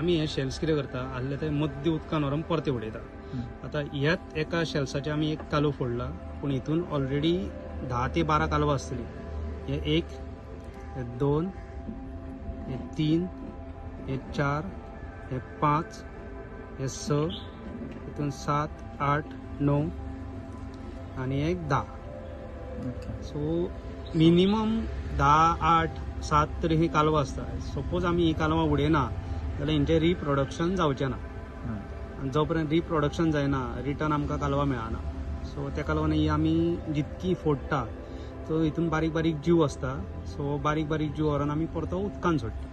आमी हे शेल्स कितें करता आसले ते मध्य उदकान व्हरून परते उडयता. आतां ह्याच एका शेल्साचे आमी एक कालो फोडला, पूण हितून ऑलरेडी 10 ते 12 कालवां आसतली. हे 1, हे 2, हे 3, हे 4, हे 5, हे 6, हितून 7, 8, 9 आणि एक 10. सो मिनिमम 10, 8, 7 तरी ही कालवां आसता. सपोज आमी ही कालवां उडयना जाल्यार हेंचें रिप्रोडक्शन जावचें ना. आनी जो पर्यंत रिप्रोडक्शन जायना रिटर्न आमकां कालवां मेळना. सो त्या कालवांनी ही आमी जितकी फोडटा सो हितून बारीक बारीक जीव आसता. सो बारीक बारीक जीव व्हरून आमी परतो उदकान सोडटा.